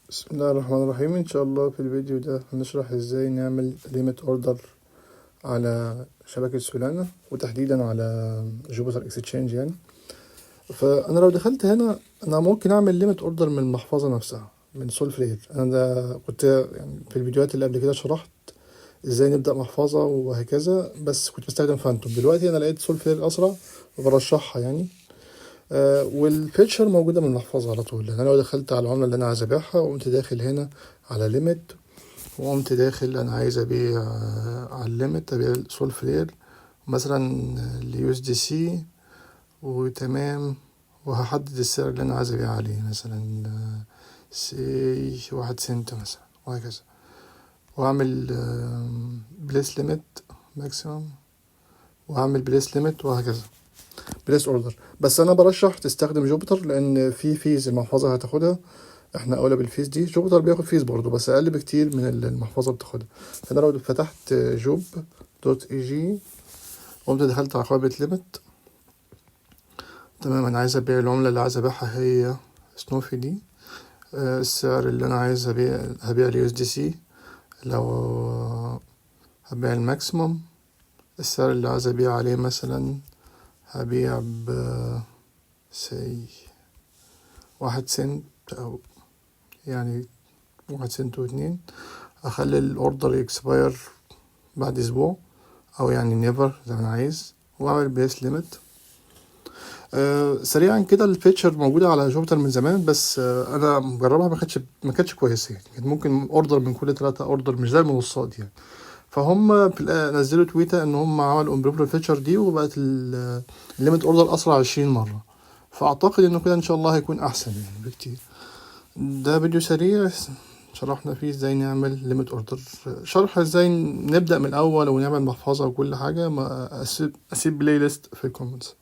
بسم الله الرحمن الرحيم. ان شاء الله في الفيديو ده هنشرح ازاي نعمل ليميت اوردر على شبكة سولانا وتحديدا على جوبيتر اكستشينج يعني. فانا لو دخلت هنا انا ممكن اعمل ليميت اوردر من المحفظة نفسها من سولفلير. انا ده كنت يعني في الفيديوهات اللي قبل كده شرحت ازاي نبدأ محفظة وهكذا، بس كنت بستخدم فانتوم. دلوقتي انا لقيت سولفلير اسرع وبرشحها يعني. والفيتشر موجودة من المحفظة على طول. يعني أنا لو دخلت على العملة اللي أنا عايز أبيعها وقمت داخل هنا على ليميت وقمت داخل أنا عايز أبيع على الليميت، أبيع سولفلير مثلا اليو اس دي سي وتمام، وهحدد السعر اللي أنا عايز أبيع عليه مثلا سي 1 سنت مثلا وهكذا، وأعمل بليس ليميت ماكسيمم وأعمل بليس ليميت وهكذا بليس اوردر. بس انا برشح تستخدم جوبيتر لان في فيز المحفظه هتاخدها، احنا اولى بالفيز دي. جوبيتر بياخد فيز برضه بس اقل بكتير من المحفظه بتاخدها. فانا لو فتحت جوب دوت اي جي وقمت دخلت على قائمه ليميت، تمام، انا عايز ابيع العمله اللي عايز ابيعها هي سنوفي دي. السعر اللي انا عايز هبيع اليو اس دي سي. لو هبيع الماكسيموم، السعر اللي عايز ابيع عليه مثلا هبيع ب سي 1 سنت، او يعني 1 سنت و2. اخلي الاوردر يكسباير بعد اسبوع او يعني نيفر زي ما انا عايز، واعمل بيس ليميت. سريعا كده، الفيتشر موجودة على جوبيتر من زمان، بس انا مجربها ما كانتش كويسة يعني. كانت ممكن اوردر من كل 3 اوردر، مش زي المنصات يعني. فهم نزلوا تويتر ان هم عملوا امبروف الفيتشر دي وبقت الليميت اوردر اسرع 20 مرة. فاعتقد انه كده ان شاء الله هيكون احسن يعني بكتير. ده فيديو سريع شرحنا فيه ازاي نعمل ليميت اوردر، شرح ازاي نبدأ من الاول ونعمل محفظة وكل حاجة. ما اسيب بلاي ليست في الكومنتس.